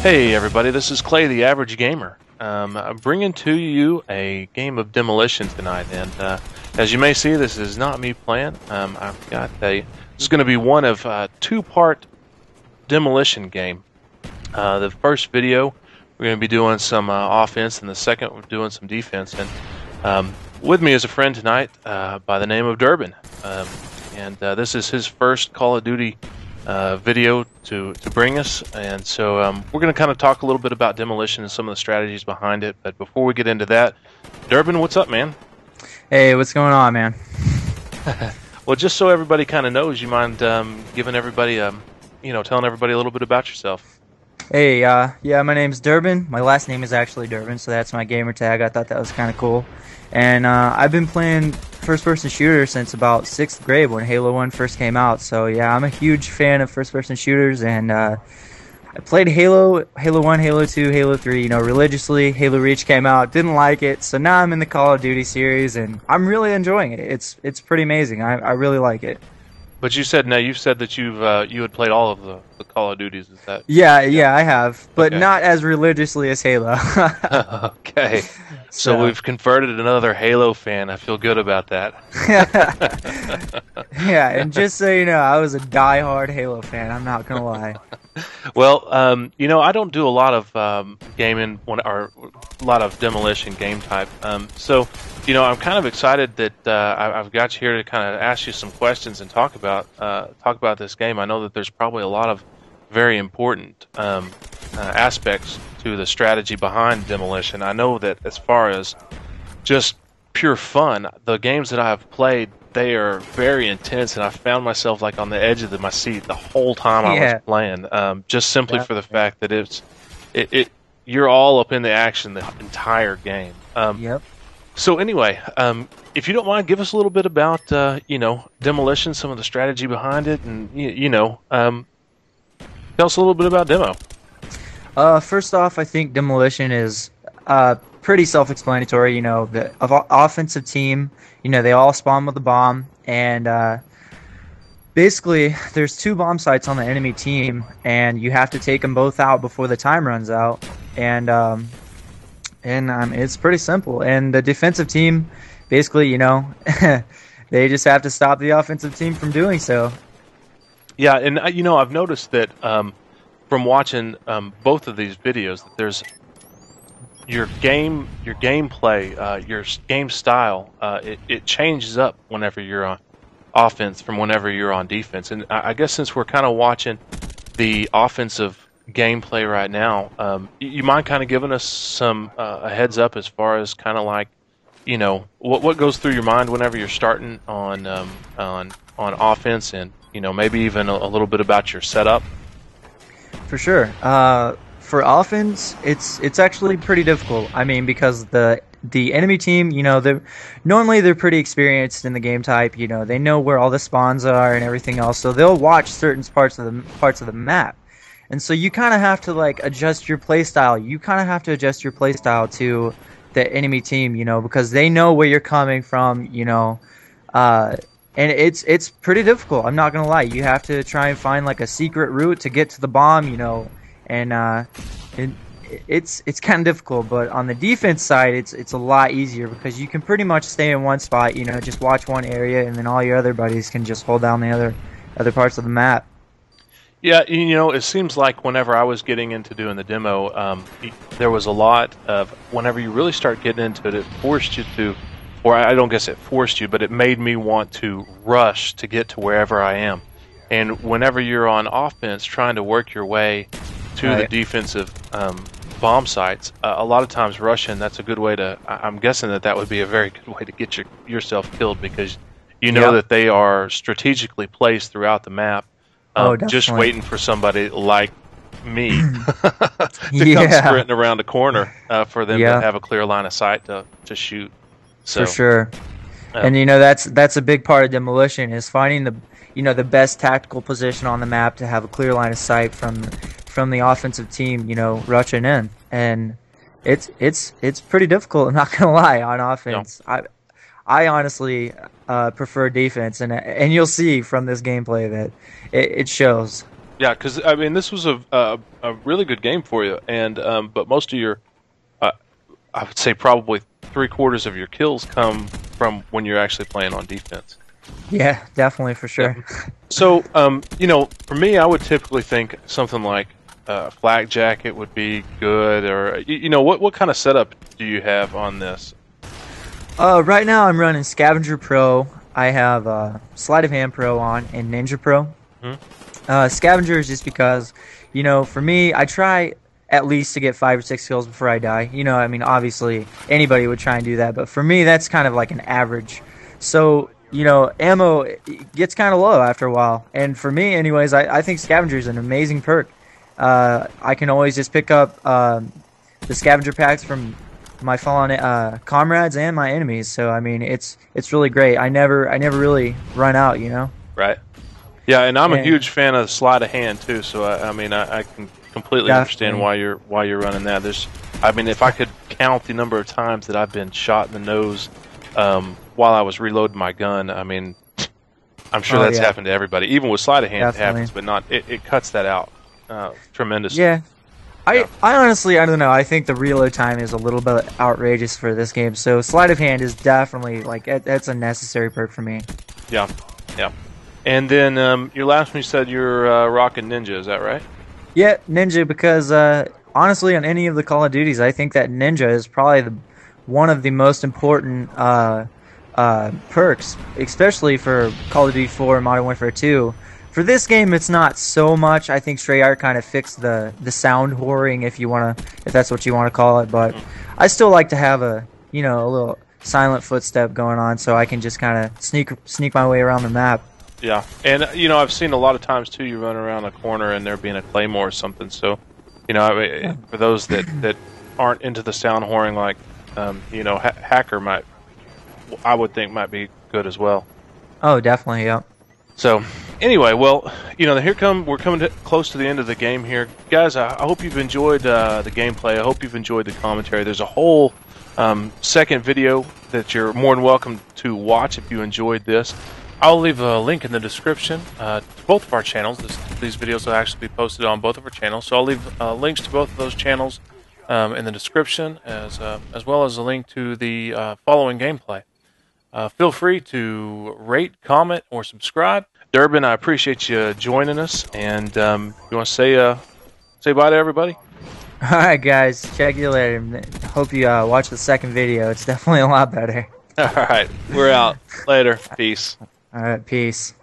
Hey everybody, this is Clay, the Average Gamer. I'm bringing to you a game of Demolition tonight, and as you may see, this is not me playing. This is going to be one of two-part Demolition game. The first video, we're going to be doing some offense, and the second, we're doing some defense. And with me is a friend tonight by the name of Durbin, and this is his first Call of Duty video to bring us, and so we're going to kind of talk a little bit about Demolition and some of the strategies behind it. But before we get into that, Durbin, what's up, man? Hey, what's going on, man? Well, just so everybody kind of knows, you mind giving everybody, telling everybody a little bit about yourself? Hey, yeah, my name's Durbin. My last name is actually Durbin, so that's my gamer tag. I thought that was kind of cool. And I've been playing first-person shooter since about 6th grade when Halo 1 first came out. So yeah, I'm a huge fan of first-person shooters, and I played Halo 1, Halo 2, Halo 3, religiously. Halo Reach came out, didn't like it, so now I'm in the Call of Duty series, and I'm really enjoying it. It's pretty amazing. I really like it. But you said that you had played all of the Call of Duties. Is that? Yeah, I have, but okay. Not as religiously as Halo. Okay, so we've converted another Halo fan. I feel good about that. Yeah, and just so you know, I was a die-hard Halo fan. I'm not gonna lie. Well, I don't do a lot of gaming or a lot of Demolition game type. So, I'm kind of excited that I've got you here to kind of ask you some questions and talk about this game. I know that there's probably a lot of very important aspects to the strategy behind Demolition. I know that as far as just pure fun, the games that I've played, they are very intense, and I found myself like on the edge of my seat the whole time I was playing, just simply for the fact that you're all up in the action the entire game. Yep. So anyway, if you don't mind, give us a little bit about Demolition, some of the strategy behind it, and tell us a little bit about Demo. First off, I think Demolition is pretty self-explanatory. The offensive team, they all spawn with a bomb, and basically there's 2 bomb sites on the enemy team, and you have to take them both out before the time runs out. And it's pretty simple. And the defensive team, basically, they just have to stop the offensive team from doing so. Yeah, and I've noticed that from watching both of these videos that there's your gameplay, your game style, it changes up whenever you're on offense from whenever you're on defense. And I guess since we're kind of watching the offensive gameplay right now, you mind kind of giving us some a heads up as far as kind of like what goes through your mind whenever you're starting on offense, and maybe even a little bit about your setup? For sure. For offense, it's actually pretty difficult. I mean, because the enemy team, they're pretty experienced in the game type. They know where all the spawns are and everything else, so they'll watch certain parts of the map. And so you kind of have to adjust your playstyle. You kind of have to adjust your playstyle to the enemy team, because they know where you're coming from, and it's pretty difficult. I'm not gonna lie. You have to try and find a secret route to get to the bomb, and it's kind of difficult. But on the defense side, it's a lot easier because you can pretty much stay in one spot, just watch one area, and then all your other buddies can just hold down the other parts of the map. Yeah, it seems like whenever I was getting into doing the demo, there was a lot of, whenever you really start getting into it, it forced you to, or I don't guess it forced you, but it made me want to rush to get to wherever I am. And whenever you're on offense trying to work your way to the defensive bomb sites, a lot of times rushing, that's a good way to, I'm guessing that would be a very good way to get yourself killed, because that they are strategically placed throughout the map. Just waiting for somebody like me to come sprinting around a corner for them to have a clear line of sight to shoot. So, for sure. And that's a big part of Demolition, is finding the best tactical position on the map to have a clear line of sight from the offensive team, rushing in. And it's pretty difficult, I'm not gonna lie, on offense. No. I honestly prefer defense, and you'll see from this gameplay that it shows. Yeah, because I mean, this was a really good game for you, and but most of your, I would say probably 3/4 of your kills come from when you're actually playing on defense. Yeah, definitely for sure. Yeah. So, you know, for me, I would typically think something like flak jacket would be good, or you know, what kind of setup do you have on this? Right now I'm running Scavenger Pro. I have Sleight of Hand Pro on and Ninja Pro. Scavenger is just because, you know, for me, I try at least to get 5 or 6 kills before I die. You know, I mean, obviously anybody would try and do that, but for me, that's kind of like an average. So, you know, ammo gets kind of low after a while. And for me, anyways, I think Scavenger is an amazing perk. I can always just pick up the Scavenger packs from my fallen comrades and my enemies. So, I mean, it's really great. I never really run out, you know? Right. Yeah, and I'm a huge fan of sleight of hand too. So I mean, I can completely understand why you're running that. I mean, if I could count the number of times that I've been shot in the nose while I was reloading my gun, I mean, I'm sure that's happened to everybody. Even with sleight of hand, it happens, but not. It cuts that out tremendously. Yeah. I honestly, I don't know. I think the reload time is a little bit outrageous for this game. So sleight of hand is definitely like that's a necessary perk for me. Yeah, yeah. And then your last one, you said you're rocking Ninja. Is that right? Yeah, Ninja, because honestly, on any of the Call of Duties, I think that Ninja is probably one of the most important perks, especially for Call of Duty 4 and Modern Warfare 2. For this game, it's not so much. I think Treyarch kind of fixed the sound whoring, if that's what you want to call it. But I still like to have a little silent footstep going on, so I can just kind of sneak my way around the map. Yeah, and you know, I've seen a lot of times too. You run around a corner and there being a claymore or something. So, you know, I mean, for those that aren't into the sound whoring, like you know, hacker I would think might be good as well. Oh, definitely, yeah. So, anyway, well, you know, we're coming close to the end of the game here, guys. I hope you've enjoyed the gameplay. I hope you've enjoyed the commentary. There's a whole second video that you're more than welcome to watch if you enjoyed this. I'll leave a link in the description to both of our channels. These videos will actually be posted on both of our channels, so I'll leave links to both of those channels in the description, as well as a link to the following gameplay. Feel free to rate, comment, or subscribe. Durbin, I appreciate you joining us, and you want to say bye to everybody? All right, guys, check you later. Hope you watch the second video. It's definitely a lot better. All right, we're out. Later. Peace. All right, peace.